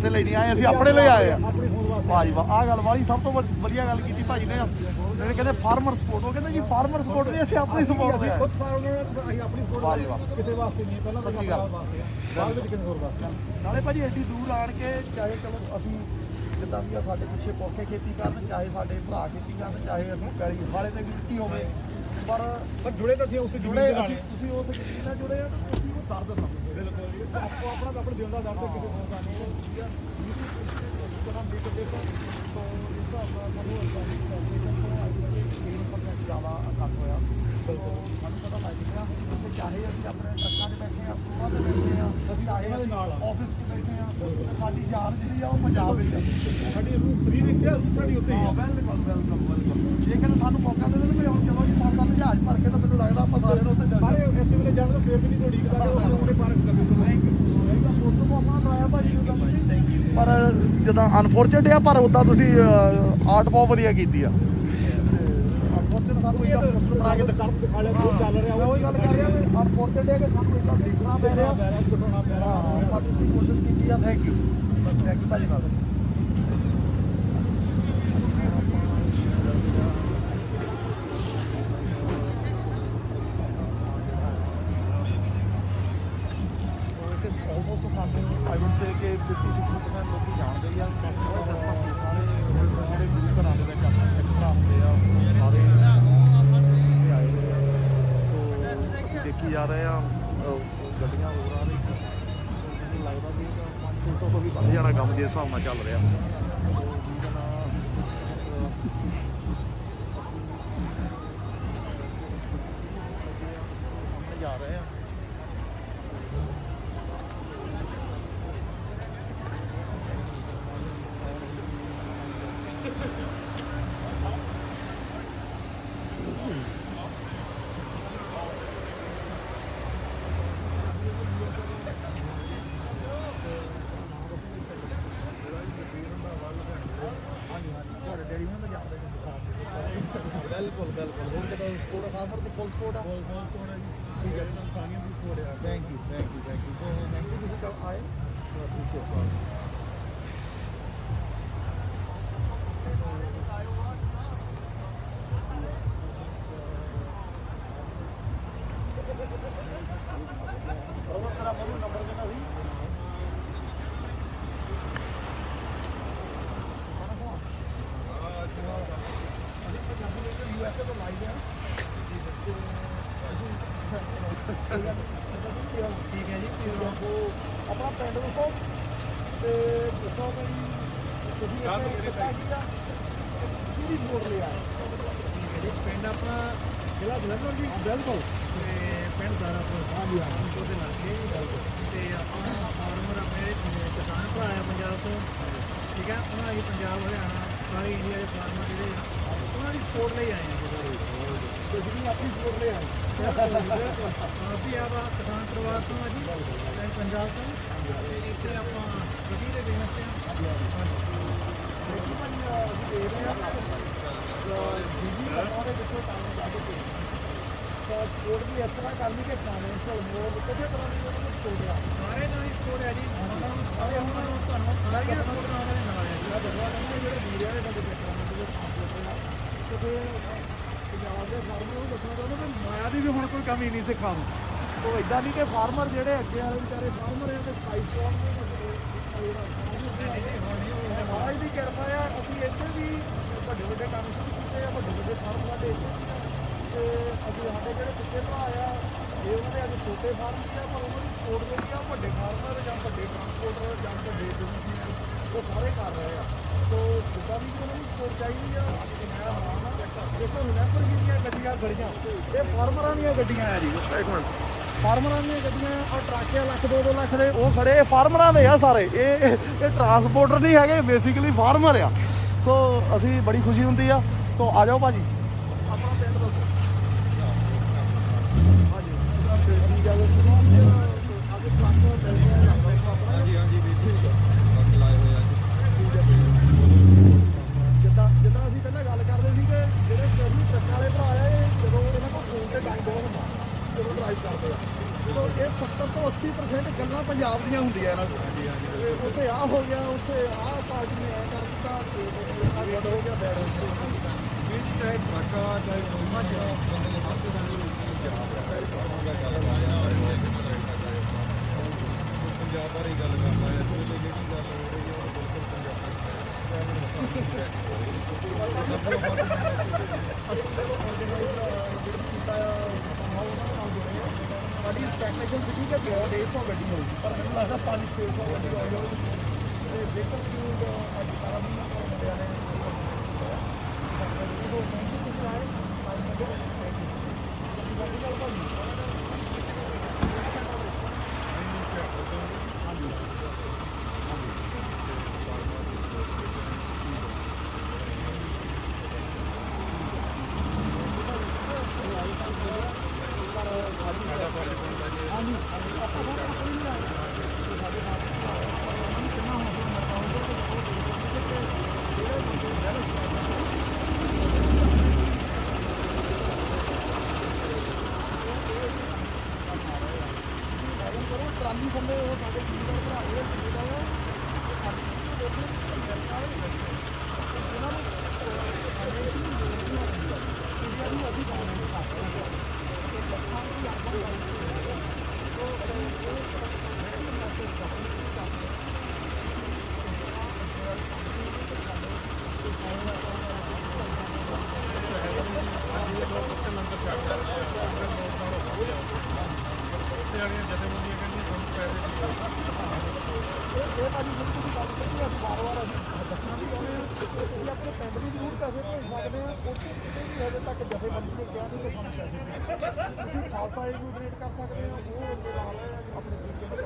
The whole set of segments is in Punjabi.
ਕਿਸੇ ਲਈ ਨਹੀਂ ਆਏ, ਅਸੀਂ ਆਪਣੇ ਲਈ ਆਏ ਆ। ਵਾਹ ਜੀ ਵਾਹ, ਆਹ ਗੱਲ ਵਾਲੀ ਸਭ ਤੋਂ ਵਧੀਆ ਗੱਲ ਕੀਤੀ ਭਾਜੀ ਨੇ। ਜਿਹੜੇ ਕਹਿੰਦੇ ਫਾਰਮਰ ਸਪੋਰਟ, ਉਹ ਕਹਿੰਦੇ ਜੀ ਫਾਰਮਰ ਸਪੋਰਟ ਨਹੀਂ, ਅਸੀਂ ਆਪਣੀ ਸਪੋਰਟ ਦੇ ਆਏ। ਵਾਹ ਜੀ ਵਾਹ, ਕਿਸੇ ਵਾਸਤੇ ਨਹੀਂ, ਪਹਿਲਾਂ ਸੱਚੀ ਗੱਲ। ਬਾਅਦ ਵਿੱਚ ਕਿਸੇ ਹੋਰ ਵਾਸਤੇ। ਨਾਲੇ ਭਾਜੀ ਐਡੀ ਦੂਰ ਆਣ ਕੇ, ਚਾਹੇ ਚਲੋ ਅਸੀਂ ਜਿੱਦਾਂ ਵੀ ਆ ਸਾਡੇ ਪਿੱਛੇ ਪੋਖੇ ਖੇਤੀ ਕਰਨ, ਚਾਹੇ ਸਾਡੇ ਭਰਾ ਖੇਤੀ ਕਰਨ, ਚਾਹੇ ਅਸੀਂ ਪੈਲੀ ਵਾਲੇ ਤੇ ਵੀ ਕੀਤੀ ਹੋਵੇ, ਪਰ ਜੁੜੇ ਤਾਂ ਅਸੀਂ ਉਸ ਜੁੜੇ ਅਸੀਂ, ਤੁਸੀਂ ਉਸ ਜ਼ਮੀਨ ਨਾਲ ਜੁੜੇ ਆ ਤਾਂ ਤੁਸੀਂ ਉਹ ਦਰਦ ਸਮਝਦੇ। ਬਿਲਕੁਲ ਜੀ, ਆਪੋ ਆਪਣਾ ਤਾਂ ਆਪਣੇ ਦਿਲ ਦਾ ਦਰਦ ਕਿਸੇ ਹੋਰ ਦਾ ਨਹੀਂ ਹੈ। ਜਦੋਂ ਵੀ ਕਰਦੇ ਤਾਂ ਤੋਂ ਇਸ ਹਿਸਾਬ ਨਾਲ ਸਾਨੂੰ ਕੋਆਪਰੇਸ਼ਨ ਤੋਂ ਆਈ ਹੈ 3% ਜ਼ਿਆਦਾ ਘੱਟ ਹੋਇਆ। ਸਾਨੂੰ ਪਤਾ ਲੱਗ ਗਿਆ ਕਿ ਚਾਹੇ ਅਸੀਂ ਆਪਣੇ ਟਰੱਕਾਂ 'ਚ ਬੈਠੇ ਹਾਂ, ਸਕੂਲਾਂ 'ਤੇ ਬੈਠੇ ਹਾਂ, ਅਸੀਂ ਆਏ ਦੇ ਨਾਲ ਆਫਿਸ 'ਚ ਬੈਠੇ ਹਾਂ, ਤੇ ਸਾਡੀ ਜਾਨ ਜਿਹੜੀ ਆ ਉਹ ਪੰਜਾਬ ਵਿੱਚ ਆ। ਸਾਡੀ ਰੂਹ ਫਰੀ ਨਹੀਂ ਹੈ, ਰੂਹ ਸਾਡੀ ਉੱਤੇ ਹੀ ਹੈ। ਬਿਲਕੁਲ ਬਿਲਕੁਲ ਬਿਲਕੁਲ। ਜੇ ਕਹਿੰਦੇ ਸਾਨੂੰ ਮੌਕਾ ਦੇ ਦੇਣ ਵੀ ਹੁਣ ਚਲੋ ਜੀ 5-7 ਜਹਾਜ਼ ਭਰ ਕੇ, ਤਾਂ ਮੈਨੂੰ ਲੱਗਦਾ ਆਪਾਂ ਸਾਰਿਆਂ ਨੂੰ ਉੱਥੇ ਸਾਰੇ ਇਸ ਵੇਲੇ ਜਾਣ ਤੋਂ ਫੇਰ ਵੀ ਨਹੀਂ ਤੁਹਾਡੀ ਗੱਲ ਉਹਨੇ ਪਾਰਕ ਕਰ ਦਿੱਤਾ। ਫੋਟੋ ਨੂੰ ਆਪਣਾ ਬਣਾਇਆ ਭਾਜੀ ਉਦਾਂ ਤੁਸੀਂ, ਪਰ ਜਿੱਦਾਂ ਅਨਫੋਰਚੂਨੇਟ ਆ, ਪਰ ਉਦਾਂ ਤੁਸੀਂ ਆਰਟ ਬਹੁਤ ਵਧੀਆ ਕੀਤੀ ਆ। ਅਨਫੋਰਚੂਨੇਟ ਸਾਨੂੰ ਇਹ ਬਣਾ ਕੇ ਦਿਖਾ ਲਿਆ, ਜੋ ਚੱਲ ਰਿਹਾ ਉਹੀ ਗੱਲ ਕਰ ਰਿਹਾ ਵੀ ਅਨਫੋਰਚੂਨੇਟ ਹੈ ਕਿ ਸਾਨੂੰ ਇਦਾਂ ਦੇਖਣਾ ਪੈ ਰਿਹਾ, ਦਿਖਾਉਣਾ ਪੈ ਰਿਹਾ। ਪਰ ਤੁਸੀਂ ਕੋਸ਼ਿਸ਼ ਕੀਤੀ ਆ। ਥੈਂਕ ਯੂ ਭਾਜੀ ਨਾਲ। ਆਲਮੋਸਟ ਸਾਨੂੰ ਆਈ ਵੁੱਡ ਸੇ ਕਿ 50-60% ਲੋਕੀ ਜਾਣਦੇ ਹੀ ਆ। ਸਾਰੇ ਜਿਹੜੇ ਗੁਰੂ ਘਰਾਂ ਦੇ ਵਿੱਚ ਆਪਣੇ ਸਿੱਖ ਭਰਾ ਹੁੰਦੇ ਆ, ਸਾਰੇ ਆਏ ਹੋਏ ਆ। ਸੋ ਅਸੀਂ ਦੇਖੀ ਜਾ ਰਹੇ ਆ ਗੱਡੀਆਂ ਹੋਰ ਆ ਰਹੀਆਂ। ਮੈਨੂੰ ਲੱਗਦਾ ਵੀ 500 ਤੋਂ ਵੀ ਵੱਧ ਜਾਣਾ ਕੰਮ ਜਿਸ ਹਿਸਾਬ ਨਾਲ ਚੱਲ ਰਿਹਾ। ਜਾ ਰਹੇ ਆ। ਬਿਲਕੁਲ ਬਿਲਕੁਲ। ਹੁਣ ਜਦੋਂ ਸਪੋਰਟ ਫਾਰਮਰ ਤੇ ਫੁੱਲ ਸਪੋਰਟ ਆ। ਠੀਕ ਹੈ, ਸਾਰੀਆਂ ਦੀ ਸਪੋਰਟ ਆ। Thank you thank you thank you. So thank you, ਤੁਸੀਂ ਕਬ ਆਏ। ਠੀਕ ਹੈ ਜੀ, ਆਪਣਾ ਪਿੰਡ ਦੱਸੋ ਤੇ ਦੱਸੋ ਕਿ ਤੁਸੀਂ ਕਿਹੜੀ ਸਪੋਰਟ ਲਈ ਆਏ। ਠੀਕ ਹੈ ਜੀ, ਪਿੰਡ ਆਪਣਾ ਜ਼ਿਲ੍ਹਾ ਜਲੰਧਰ ਜੀ। ਬਿਲਕੁਲ। ਤੇ ਪਿੰਡ ਦਾਰਾਪੁਰ। ਹਾਂਜੀ ਹਾਂ, ਉਹਦੇ ਲਾਗੇ ਤੇ ਆਪਾਂ ਫਾਰਮਰ ਆਪਣੇ ਕਿਸਾਨ ਭਰਾ ਆ ਪੰਜਾਬ ਤੋਂ। ਠੀਕ ਹੈ, ਉਹਨਾਂ ਦੀ ਪੰਜਾਬ ਹਰਿਆਣਾ ਸਾਰੇ ਇੰਡੀਆ ਦੇ ਫਾਰਮਰ ਜਿਹੜੇ ਆ ਉਹਨਾਂ ਦੀ ਸਪੋਰਟ ਲਈ ਆਏ ਆ। ਤੁਸੀਂ ਵੀ ਆਪਣੀ ਸਪੋਰਟ ਲਈ ਆਏ। ਆਪ ਵੀ ਆਵਾ ਕਿਸਾਨ ਪਰਿਵਾਰ ਤੋਂ ਆ ਜੀ, ਪੰਜਾਬ ਤੋਂ। ਤੇ ਇੱਥੇ ਆਪਾਂ ਗੱਡੀ ਦੇ ਬਿਜ਼ਨਸ ਤੇ ਸਪੋਰਟ ਵੀ ਇਸ ਤਰ੍ਹਾਂ ਕਰਨੀ ਕਿ ਫਾਈਨੈਂਸ਼ੀਅਲ ਮੋਡ ਕਿਸੇ ਤਰ੍ਹਾਂ ਦੀ ਸਪੋਰਟ ਆ। ਸਾਰੇ ਨਾਲ ਹੀ ਸਪੋਰਟ ਹੈ ਜੀ। ਸਾਰੇ ਹੁਣ ਤੁਹਾਨੂੰ ਸਾਰੀਆਂ ਸਪੋਰਟਾਂ ਦੇ ਨਾਲ ਹੈ ਜੀ। ਜਿਹੜੇ ਵੀਰਿਆਂ ਦੇ ਬੰਦੇ ਦੇਖਣ ਤੇ ਫਿਰ ਪੰਜਾਬ ਦੇ ਫਾਰਮਰ ਨੂੰ ਦੱਸਣਾ ਚਾਹੁੰਦਾ ਕਿ ਮਾਇਆ ਦੀ ਵੀ ਹੁਣ ਕੋਈ ਕਮੀ ਨਹੀਂ ਸਿੱਖਾਂ ਨੂੰ। ਉਹ ਇਦਾਂ ਨਹੀਂ ਕਿ ਫਾਰਮਰ ਜਿਹੜੇ ਅੱਗੇ ਵਾਲੇ ਵਿਚਾਰੇ ਫਾਰਮਰ ਆ ਤੇ ਸਪਾਈਸ ਫਾਰਮ ਮਹਾਰਾਜ ਦੀ ਕਿਰਪਾ ਆ। ਅਸੀਂ ਇੱਥੇ ਵੀ ਵੱਡੇ ਵੱਡੇ ਕੰਮ ਸ਼ੁਰੂ ਕੀਤੇ ਆ, ਵੱਡੇ ਵੱਡੇ ਫਾਰਮ ਸਾਡੇ ਇੱਥੇ ਵੀ ਆ। ਤੇ ਅਸੀਂ ਸਾਡੇ ਜਿਹੜੇ ਪਿੱਛੇ ਭਰਾ ਆ, ਇਹ ਉਹਨਾਂ ਦੇ ਅੱਜ ਛੋਟੇ ਫਾਰਮ ਵੀ ਆ, ਪਰ ਉਹਨਾਂ ਦੀ ਸਪੋਰਟ ਜਿਹੜੀ ਆ ਵੱਡੇ ਫਾਰਮਰ ਜਾਂ ਵੱਡੇ ਟਰਾਂਸਪੋਰਟਰ ਜਾਂ ਵੱਡੇ ਬਿਜ਼ਨਸਮੈਨ ਉਹ ਸਾਰੇ ਕਰ ਰਹੇ ਆ। ਸੋ ਜਿੱਦਾਂ ਵੀ ਉਹਨਾਂ ਦੀ ਸਪੋਰਟ ਚਾਹੀਦੀ ਆ। ਮੈਂ ਹੈਰਾਨ ਆ, ਦੇਖੋ ਲੈਂਬਰਗਿਨੀ ਦੀਆਂ ਗੱਡੀਆਂ ਖੜੀਆਂ, ਇਹ ਫਾਰਮਰਾਂ ਦੀਆਂ ਗੱਡੀਆਂ ਆ ਜੀ। ਇੱਕ ਮਿੰਟ, ਫਾਰਮਰਾਂ ਦੀਆਂ ਗੱਡੀਆਂ ਆ। ਟਰੱਕ ਲੱਖ 2-2 ਲੱਖ ਦੇ ਉਹ ਖੜੇ, ਇਹ ਫਾਰਮਰਾਂ ਦੇ ਆ ਸਾਰੇ। ਇਹ ਟਰਾਂਸਪੋਰਟਰ ਨਹੀਂ ਹੈਗੇ, ਬੇਸਿਕਲੀ ਫਾਰਮਰ ਆ। ਸੋ ਅਸੀਂ ਬੜੀ ਖੁਸ਼ੀ ਹੁੰਦੀ ਆ। ਸੋ ਆ ਜਾਓ ਭਾਜੀ, ਆਪਣਾ ਪਿੰਡ ਦੱਸੋ। ਹਾਂਜੀ ਠੀਕ ਆ ਜੀ, ਅੱਜ ਟਰੱਕ ਮਿਲ ਗਿਆ। ਹਾਂਜੀ ਹਾਂਜੀ ਵੀਰ ਜੀ, ਲਾਏ ਹੋਏ ਆ ਜੀ। ਜਿੱਦਾਂ ਅਸੀਂ ਪਹਿਲਾਂ ਗੱਲ ਕਰਦੇ ਸੀ ਕਿ ਜਿਹੜੇ ਸਪੈਸ਼ਲੀ ਟਰੱਕਾਂ ਵਾਲੇ ਭਰਾ ਆ, ਇਹ ਜਦੋਂ ਇਹਨਾਂ ਕੋਲ ਫੋਨ ਤੇ ਟਾਈਮ ਬਹੁਤ ਹੁੰਦਾ ਜਦੋਂ ਡਰਾਈਵ ਕਰਦੇ ਆ, ਜਦੋਂ ਇਹ 70 ਤੋਂ 80% ਗੱਲਾਂ ਪੰਜਾਬ ਦੀਆਂ ਹੁੰਦੀਆਂ ਇਹਨਾਂ ਕੋਲ। ਉੱਥੇ ਉੱਥੇ ਆ ਹੋ ਗਿਆ, ਉੱਥੇ ਆਹ ਪਾਰਟੀ ਨੇ ਐ ਕਰ ਦਿੱਤਾ, ਤੇ ਗੁੱਡ ਹੋ ਗਿਆ, ਬੈਡ ਹੋ ਗਿਆ। ਚਾਹੇ ਟਰੱਕਾ ਚਾਹੇ ਕੋਮਾ ਜਿਹੜਾ ਬੰਦੇ ਨੇ ਸਭ ਤੋਂ ਪੰਜਾਬ ਬਾਰੇ ਗੱਲ ਕਰਦਾ ਹੈ। ਇਸ ਵੇਲੇ ਜਿਹੜੀ ਗੱਲ ਹੋ ਰਹੀ ਹੈ ਉਹ ਬਿਲਕੁਲ ਸਾਡੀ ਐਕਸਪੈਕਟੇਸ਼ਨ ਸੀ ਕਿ 100-150 ਗੱਡੀ ਹੋਊਗੀ, ਪਰ ਮੈਨੂੰ ਲੱਗਦਾ 500-600 ਗੱਡੀ ਆਈ ਹੋਊਗੀ। ਤੇ ਜੇਕਰ ਫਿਊਲ ਅੱਜ 12 ਮਹੀਨਾ ਮੁੰਡਿਆਂ ਨੇ ਟਰਾਲੀ ਬੰਦੇ ਉਹ ਸਾਡੇ ਜ਼ਿਮੀਂਦਾਰ ਭਰਾ ਜਿਹੜੇ ਜ਼ਿਮੀਂਦਾਰ ਆ, ਸਾਡੀ ਉਹਨਾਂ ਨੂੰ ਅਸੀਂ ਵਾਰ-ਵਾਰ ਦੱਸਣਾ ਵੀ ਚਾਹੁੰਦੇ ਹਾਂ ਕਿ ਆਪਣੇ ਪਿੰਡ ਵੀ ਜ਼ਰੂਰ ਪੈਸੇ ਭੇਜ ਸਕਦੇ ਹਾਂ। ਉੱਥੇ ਕਿਸੇ ਵੀ ਹਜੇ ਤੱਕ ਜਥੇਬੰਦੀ ਨੇ ਕਿਹਾ ਨਹੀਂ ਕਿ ਸਾਨੂੰ ਪੈਸੇ ਤੁਸੀਂ ਖਾਲਸਾ ਏਡ ਨੂੰ ਡੋਨੇਟ ਕਰ ਸਕਦੇ ਹੋ, ਉਹ ਉਹਦੇ ਨਾਲ ਆਪਣੇ ਤਰੀਕੇ ਨਾਲ।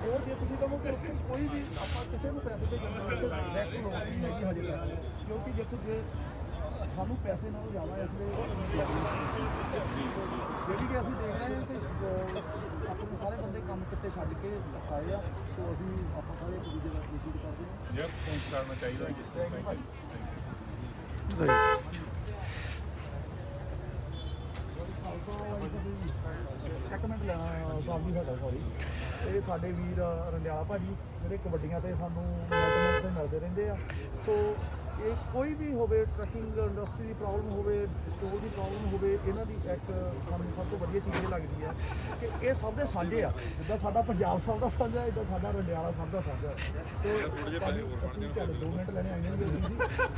ਹੋਰ ਜੇ ਤੁਸੀਂ ਕਹੋ ਕਿ ਉੱਥੇ ਕੋਈ ਵੀ ਆਪਾਂ ਕਿਸੇ ਨੂੰ ਪੈਸੇ ਭੇਜਣ ਦੀ ਡਾਇਰੈਕਟ ਲੋੜ ਨਹੀਂ ਹੈਗੀ ਹਜੇ ਤੱਕ, ਕਿਉਂਕਿ ਜਿੱਥੇ ਜੇ ਸਾਨੂੰ ਪੈਸੇ ਨਾਲੋਂ ਜ਼ਿਆਦਾ ਇਸ ਲਈ ਜਿਹੜੀ ਕਿ ਅਸੀਂ ਦੇਖ ਰਹੇ ਹਾਂ ਕਿ ਆਪਣੇ ਸਾਰੇ ਬੰਦੇ ਕੰਮ ਕਿਤੇ ਛੱਡ ਕੇ ਆਏ ਆ, ਤੋਂ ਅਸੀਂ ਆਪਾਂ ਸਾਰੇ ਇੱਕ ਦੂਜੇ ਦਾ ਕੋਸ਼ਿਸ਼ ਕਰਦੇ ਹਾਂ। ਯਾਰ ਪਹੁੰਚ ਕਰਨਾ ਚਾਹੀਦਾ ਇੱਕ ਮਿੰਟ ਲੈਣਾ ਸਾਹਿਬ ਜੀ ਸਾਡਾ, ਸੌਰੀ। ਇਹ ਸਾਡੇ ਵੀਰ ਰੰਡਿਆਲਾ ਭਾਜੀ ਜਿਹੜੇ ਕਬੱਡੀਆਂ ਤੇ ਸਾਨੂੰ ਮੈਡਲ ਤੇ ਮਿਲਦੇ ਰਹਿੰਦੇ ਆ। ਸੋ ਇਹ ਕੋਈ ਵੀ ਹੋਵੇ, ਟਰੱਕਿੰਗ ਇੰਡਸਟਰੀ ਦੀ ਪ੍ਰੋਬਲਮ ਹੋਵੇ, ਸਟੋਰ ਦੀ ਪ੍ਰੋਬਲਮ ਹੋਵੇ, ਇਹਨਾਂ ਦੀ ਇੱਕ ਸਾਨੂੰ ਸਭ ਤੋਂ ਵਧੀਆ ਚੀਜ਼ ਇਹ ਲੱਗਦੀ ਹੈ ਕਿ ਇਹ ਸਭ ਦੇ ਸਾਂਝੇ ਆ। ਜਿੱਦਾਂ ਸਾਡਾ ਪੰਜਾਬ ਸਭ ਦਾ ਸਾਂਝਾ, ਇੱਦਾਂ ਸਾਡਾ ਰੰਡਿਆਲਾ ਸਭ ਦਾ ਸਾਂਝਾ। ਸੋ ਅਸੀਂ ਤੁਹਾਡੇ 2 ਮਿੰਟ ਲੈਣੇ ਆਏ ਨੇ ਜੀ।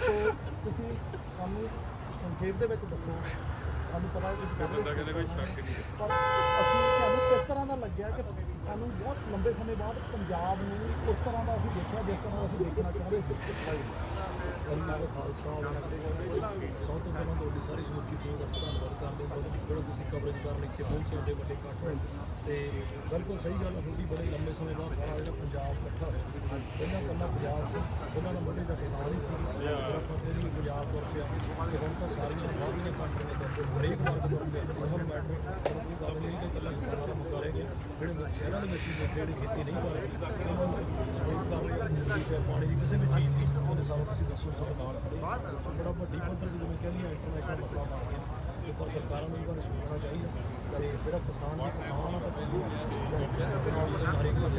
ਸੋ ਤੁਸੀਂ ਸਾਨੂੰ ਸੰਖੇਪ ਦੇ ਵਿੱਚ ਦੱਸੋ, ਸਾਨੂੰ ਪਤਾ ਹੈ ਤੁਸੀਂ ਕਹਿੰਦੇ ਪਰ ਅਸੀਂ ਤੁਹਾਨੂੰ ਕਿਸ ਤਰ੍ਹਾਂ ਦਾ ਲੱਗਿਆ ਕਿ ਸਾਨੂੰ ਬਹੁਤ ਲੰਬੇ ਸਮੇਂ ਬਾਅਦ ਪੰਜਾਬ ਨੂੰ ਉਸ ਤਰ੍ਹਾਂ ਦਾ ਅਸੀਂ ਦੇਖਿਆ ਜਿਸ ਤਰ੍ਹਾਂ ਅਸੀਂ ਦੇਖਣਾ ਚਾਹੁੰਦੇ ਸੀ। ਨਾਲ ਖਾਲਸਾ ਸਭ ਤੋਂ ਪਹਿਲਾਂ ਤੁਹਾਡੀ ਸਾਰੀ ਸਮੁੱਚੀ ਟੀਮ ਦਾ ਧੰਨਵਾਦ ਕਰਦੇ ਹਾਂ ਜਿਹੜਾ ਤੁਸੀਂ ਕਵਰੇਜ ਕਰਨ ਇੱਥੇ ਪਹੁੰਚੇ ਦੇ ਵੱਡੇ ਇਕੱਠ ਤੇ ਬਿਲਕੁਲ ਸਹੀ ਗੱਲ ਹੁੰਦੀ। ਬੜੇ ਲੰਬੇ ਸਮੇਂ ਬਾਅਦ ਸਾਰਾ ਜਿਹੜਾ ਪੰਜਾਬ ਇਕੱਠਾ ਹੋਇਆ। ਪਹਿਲਾਂ ਇਕੱਲਾ ਪੰਜਾਬ ਸੀ, ਉਹਨਾਂ ਦਾ ਮੋਢੇ ਦਾ ਕਿਸਾਨ ਹੀ ਸੀ, ਆਪਾਂ ਫਿਰ ਵੀ ਪੰਜਾਬ ਤੁਰ ਪਿਆ ਤੇ ਹੁਣ ਤਾਂ ਸਾਰੀਆਂ ਬਾਹਰਲੀਆਂ ਕੰਟਰੀਆਂ ਦੇ ਹਰੇਕ ਵਰਗ ਤੁਰ ਪਿਆ। ਫਸਲ ਮੈਟਰ ਪਰ ਕੋਈ ਗੱਲ ਨਹੀਂ ਕਿ ਇਕੱਲਾ ਕਿਸਾਨਾਂ ਦਾ ਮੁੱਦਾ ਰਹਿ ਗਿਆ। ਜਿਹੜੇ ਸ਼ਹਿਰਾਂ ਦੇ ਵਿੱਚ ਜਿਹੜੀ ਖੇਤੀ ਨਹੀਂ ਕਰ ਰਹੇ ਉਹਨਾਂ ਨੂੰ ਸਪੋਰਟ ਕਰ ਰਹੇ, ਪਾਣੀ ਦੀ ਕਿਸੇ ਵੀ ਚੀਜ਼ ਦੀ ਉਹਦੇ ਸਾਨੂੰ ਤੁਸੀਂ ਦੱਸੋ ਸਾਡੇ ਨਾਲ ਖੜੇ। ਬੜਾ ਵੱਡੀ ਪੱਧਰ ਤੇ ਜਿਵੇਂ ਕਹਿੰਦੀ ਇੰਟਰਨੈਸ਼ਨਲ ਮਸਲਾ ਬਣ ਗਿਆ ਤੇ ਪਰ ਸਰਕਾਰਾਂ ਨੂੰ ਇਹ ਬਾਰੇ ਸੋਚਣਾ ਚਾਹੀਦਾ ਤੇ ਜਿਹੜਾ ਕਿਸਾਨ ਦੀ ਕਿਸਾਨ ਆ ਤਾਂ ਪਹਿਲਾਂ ਹਰੇਕ ਨੂੰ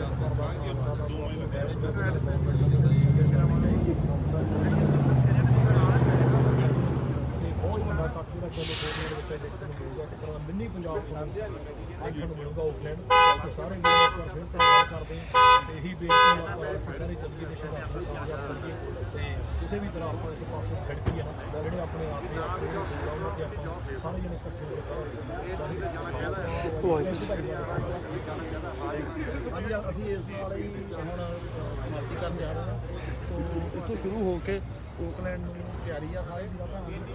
ਬਹੁਤ ਵੱਡਾ ਕੱਟ ਜਿਹੜਾ ਕੈਲੀਫੋਰਨੀਆ ਦੇ ਵਿੱਚ ਦੇਖਣ ਨੂੰ ਮਿਲੂਗਾ, ਇੱਕ ਤਰ੍ਹਾਂ ਮਿੰਨੀ ਪੰਜਾਬ ਦੇਖਣ ਨੂੰ ਮਿਲੂਗਾ ਓਕਲੈਂਡ। ਅਸੀਂ ਸਾਰੇ ਵੀਰਾਂ ਫਿਰ ਧੰਨਵਾਦ ਕਰਦੇ ਹਾਂ ਤੇ ਇਹੀ ਬੇਨਤੀ ਆਪਾਂ ਸਾਰੇ ਚੱਲੀਏ ਦੇ ਸੰਘਰਸ਼ ਨੂੰ ਕਾਮਯਾਬ ਕਰੀਏ ਤੇ ਕਿਸੇ ਵੀ ਤਰ੍ਹਾਂ ਆਪਾਂ ਇਸ ਪਾਸੇ ਖੜਕੀ ਆ ਜਿਹੜੇ ਆਪਣੇ ਆਪ ਦੇ ਉਹਨਾਂ ਤੇ ਆਪਾਂ ਸਾਰੇ ਜਣੇ ਇਕੱਠੇ ਹੋ ਹਾਂਜੀ, ਅਸੀਂ ਇਸ ਨਾਲ ਹੀ ਹੁਣ ਸਮਾਪਤੀ ਕਰਨ ਜਾ ਰਹੇ ਹਾਂ। ਸੋ ਇੱਥੋਂ ਸ਼ੁਰੂ ਹੋ ਕੇ ਓਕਲੈਂਡ ਨੂੰ ਤਿਆਰੀ ਆ ਸਾਰੇ ਵੀਰਾਂ ਭੈਣਾਂ ਦੀ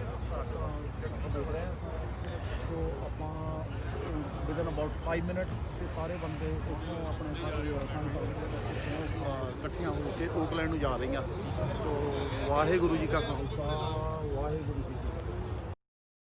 ਆਪਾਂ ਦੇਖ ਰਹੇ ਹਾਂ। ਸੋ ਆਪਾਂ ਵਿਦਨ ਅਬਾਊਟ 5 ਮਿੰਟ ਤੇ ਸਾਰੇ ਬੰਦੇ ਉੱਥੋਂ ਆਪਣੇ ਇਕੱਠੀਆਂ ਹੋ ਕੇ ਓਕਲੈਂਡ ਨੂੰ ਜਾ ਰਹੀਆਂ। ਸੋ ਵਾਹਿਗੁਰੂ ਜੀ ਕਾ ਖਾਲਸਾ, ਵਾਹਿਗੁਰੂ ਜੀ